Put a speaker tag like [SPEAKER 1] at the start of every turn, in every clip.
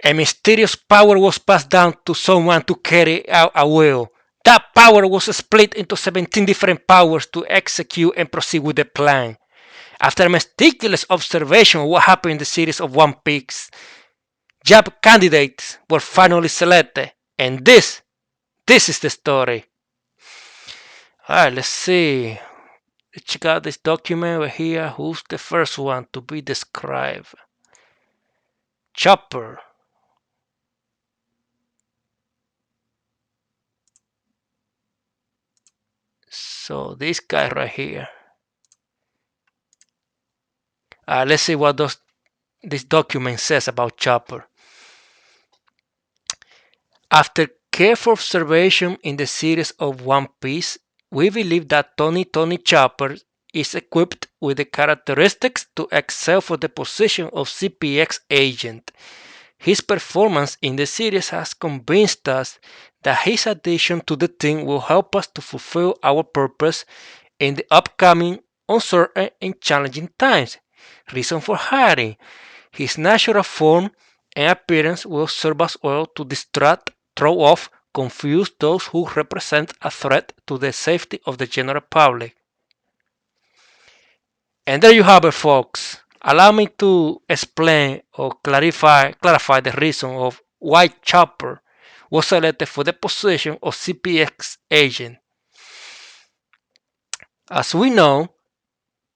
[SPEAKER 1] A mysterious power was passed down to someone to carry out a will. That power was split into 17 different powers to execute and proceed with the plan. After meticulous observation of what happened in the series of One Piece, job candidates were finally selected, and this is the story. Alright, let's see. Let's check out this document over here. Who's the first one to be described? Chopper. So this guy right here. Let's see what this document says about Chopper. After careful observation in the series of One Piece, we believe that Tony Chopper is equipped with the characteristics to excel for the position of CPX agent. His performance in the series has convinced us that his addition to the team will help us to fulfill our purpose in the upcoming uncertain and challenging times. Reason for hiring: his natural form and appearance will serve us well to distract, throw off, confuse those who represent a threat to the safety of the general public. And there you have it, folks. Allow me to explain or clarify the reason of why Chopper was selected for the position of CPX agent. As we know,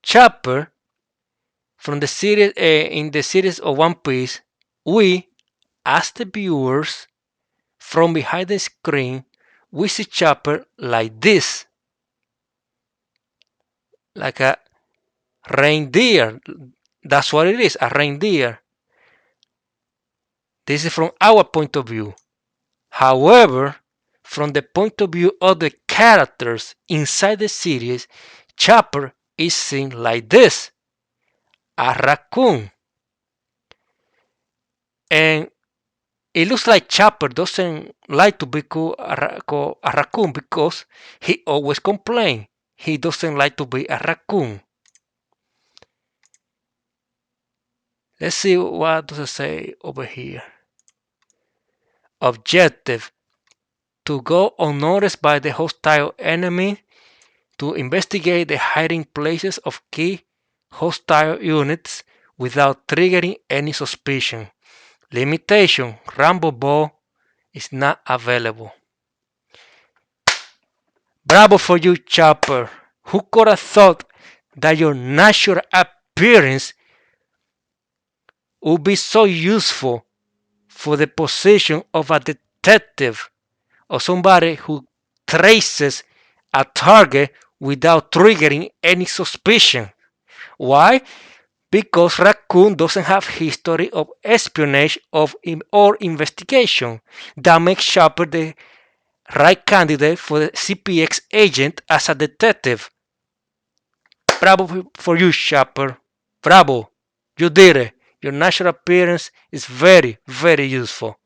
[SPEAKER 1] Chopper from the series in the series of One Piece, we as the viewers from behind the screen, we see Chopper like this, like a reindeer. That's what it is, a reindeer. This is from our point of view. However, from the point of view of the characters inside the series, Chopper is seen like this, a raccoon. And it looks like Chopper doesn't like to be called a raccoon because he always complains. He doesn't like to be a raccoon. Let's see what does it say over here. Objective: to go unnoticed by the hostile enemy, to investigate the hiding places of key hostile units without triggering any suspicion. Limitation: Rambo Ball is not available. Bravo for you, Chopper. Who could have thought that your natural appearance would be so useful for the position of a detective or somebody who traces a target without triggering any suspicion? Why? Because Raccoon doesn't have history of espionage or investigation. That makes Chopper the right candidate for the CPX agent as a detective. Bravo for you, Chopper. Bravo. You did it. Your natural appearance is very, very useful.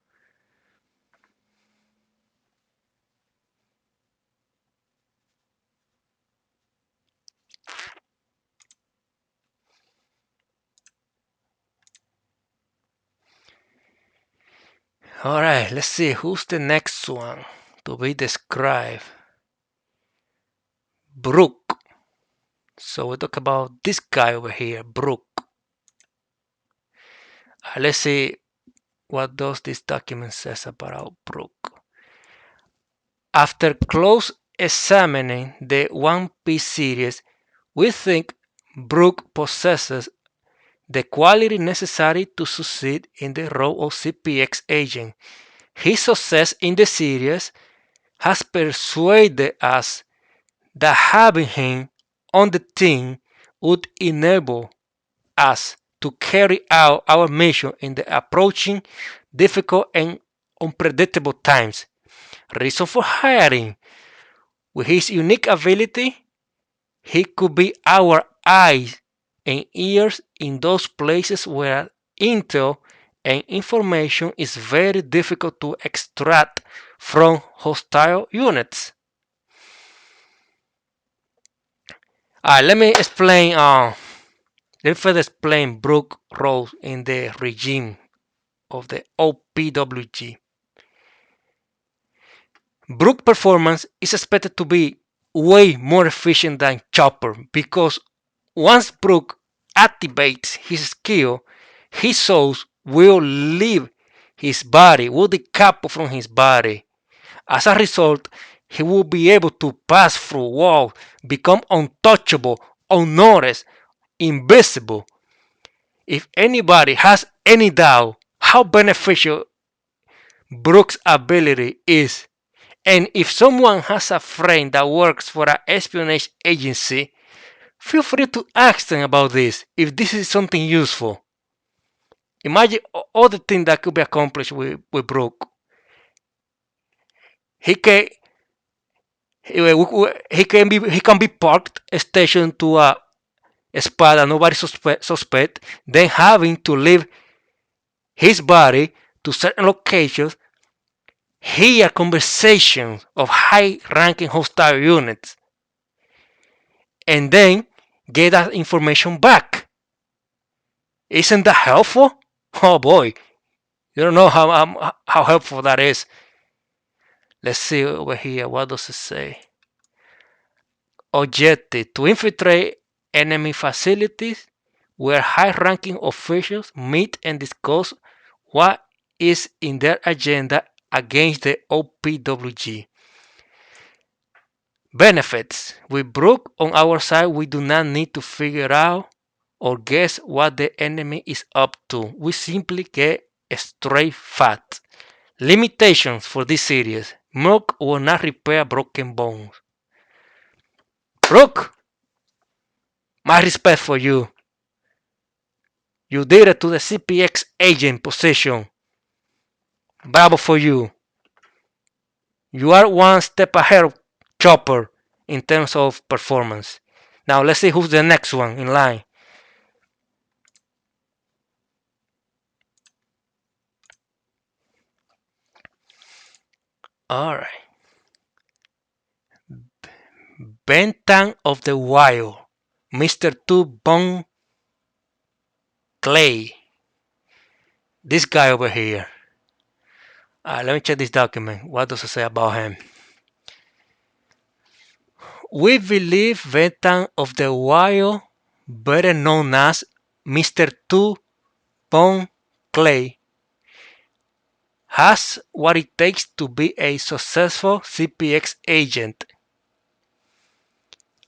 [SPEAKER 1] Alright, let's see who's the next one to be described. Brook. So we talk about this guy over here, Brook. Let's see what does this document says about Brook. After close examining the One Piece series, we think Brook possesses the quality necessary to succeed in the role of CPX agent. His success in the series has persuaded us that having him on the team would enable us to carry out our mission in the approaching difficult and unpredictable times. Reason for hiring: with his unique ability, he could be our eyes and ears in those places where intel and information is very difficult to extract from hostile units. Let me explain. Let me further explain Brook's role in the regime. of the OPWG. Brook performance is expected to be way more efficient than Chopper because once Brook activates his skill, his souls will leave his body, will decouple from his body. As a result, he will be able to pass through walls, become untouchable, unnoticed, invisible. If anybody has any doubt how beneficial Brook's ability is, and if someone has a friend that works for an espionage agency, feel free to ask them about this if this is something useful. Imagine all the things that could be accomplished with Brook. He can he can be parked stationed to a spot that nobody suspect, then having to leave his body to certain locations, hear conversations of high-ranking hostile units, and then get that information back. Isn't that helpful? Oh boy, you don't know how helpful that is. Let's see over here. What does it say? Objective: to infiltrate enemy facilities where high-ranking officials meet and discuss what is in their agenda against the OPWG. Benefits: with Brook on our side, we do not need to figure out or guess what the enemy is up to. We simply get straight facts. Limitations for this series: Brook will not repair broken bones. Brook, my respect for you. You did it to the CPX agent position. Bravo for you. You are one step ahead of Chopper in terms of performance. Now let's see who's the next one in line. Alright. Bentham of the Wild. Mr. 2 Bone Clay. This guy over here. Let me check this document. What does it say about him? We believe Bentham of the Wild, better known as Mr. 2 Bone Clay, has what it takes to be a successful CPX agent.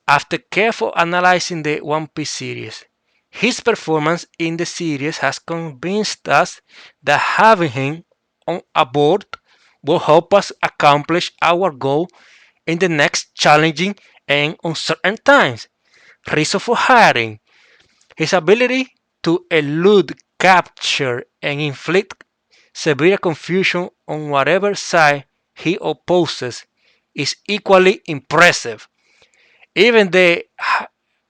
[SPEAKER 1] After careful analyzing the One Piece series, his performance in the series has convinced us that having him on board will help us accomplish our goal in the next challenging and uncertain times. Reason for hiring: his ability to elude capture and inflict severe confusion on whatever side he opposes is equally impressive. Even the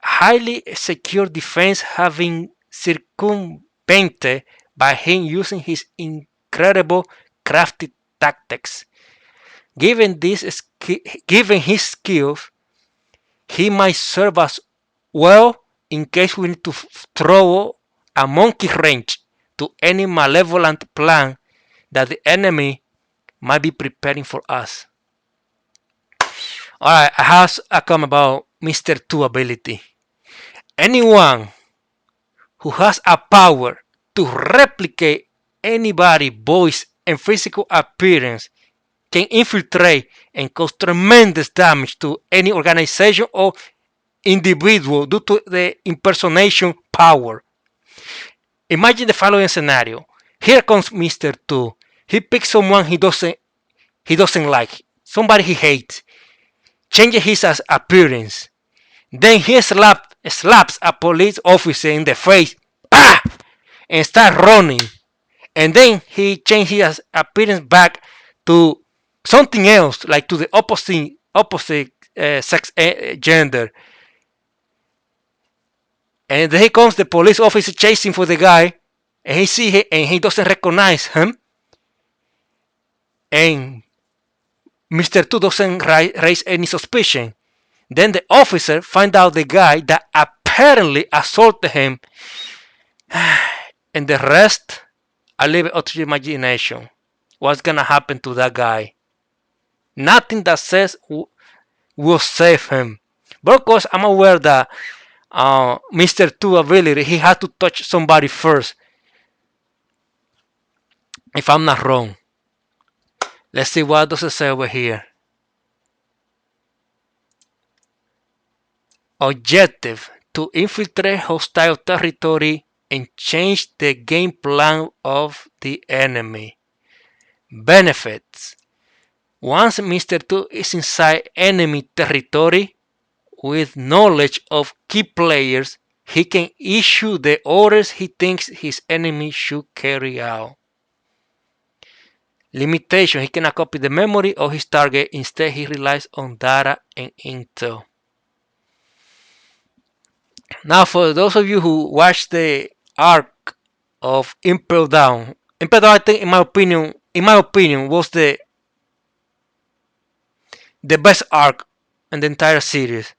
[SPEAKER 1] highly secure defense have been circumvented by him using his incredible crafty tactics. Given his skills, he might serve us well in case we need to throw a monkey wrench to any malevolent plan that the enemy might be preparing for us. Alright, I have a comment about Mr. 2 ability. Anyone who has a power to replicate anybody's voice and physical appearance can infiltrate and cause tremendous damage to any organization or individual due to the impersonation power. Imagine the following scenario. Here comes Mr. 2. He picks someone he doesn't like, somebody he hates, changes his appearance. Then he slaps a police officer in the face, bah! And starts running. And then he changes his appearance back to something else, like to the opposite sex gender. And then comes the police officer chasing for the guy, and he sees it and he doesn't recognize him. And Mr. 2 doesn't raise any suspicion. Then the officer finds out the guy that apparently assaulted him, and the rest I leave it up to your imagination. What's gonna happen to that guy? Nothing that says will save him. But of course, I'm aware that Mr. Two ability, he had to touch somebody first. If I'm not wrong. Let's see what does it say over here. Objective: to infiltrate hostile territory and change the game plan of the enemy. Benefits: once Mr. Two is inside enemy territory, with knowledge of key players, he can issue the orders he thinks his enemy should carry out. Limitation: he cannot copy the memory of his target, instead he relies on data and intel. Now, for those of you who watched the arc of Impel Down, Impel Down, I think, in my opinion, was the best arc in the entire series.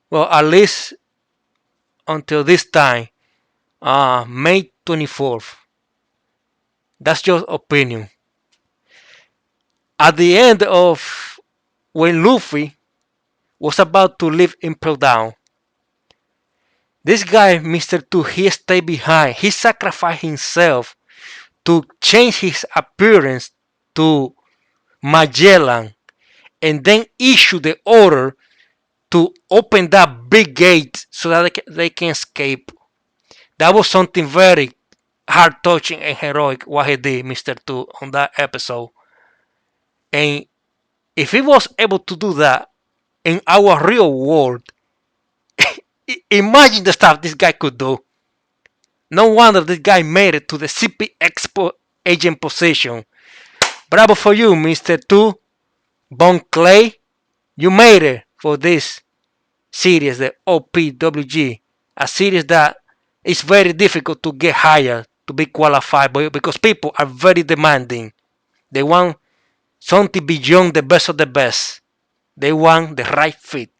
[SPEAKER 1] Well, at least until this time, May 24th. That's your opinion. At the end of when Luffy was about to leave Impel Down, this guy, Mr. Two, he stayed behind. He sacrificed himself to change his appearance to Magellan and then issue the order to open that big gate so that they can escape. That was something very heart touching and heroic what he did, Mr. Two, on that episode. And if he was able to do that in our real world, imagine the stuff this guy could do. No wonder this guy made it to the CPX agent position. Bravo for you, Mr. Two. Bon Clay, you made it for this series, the OPWG. A series that is very difficult to get hired, to be qualified, because people are very demanding. They want something beyond the best of the best. They want the right fit.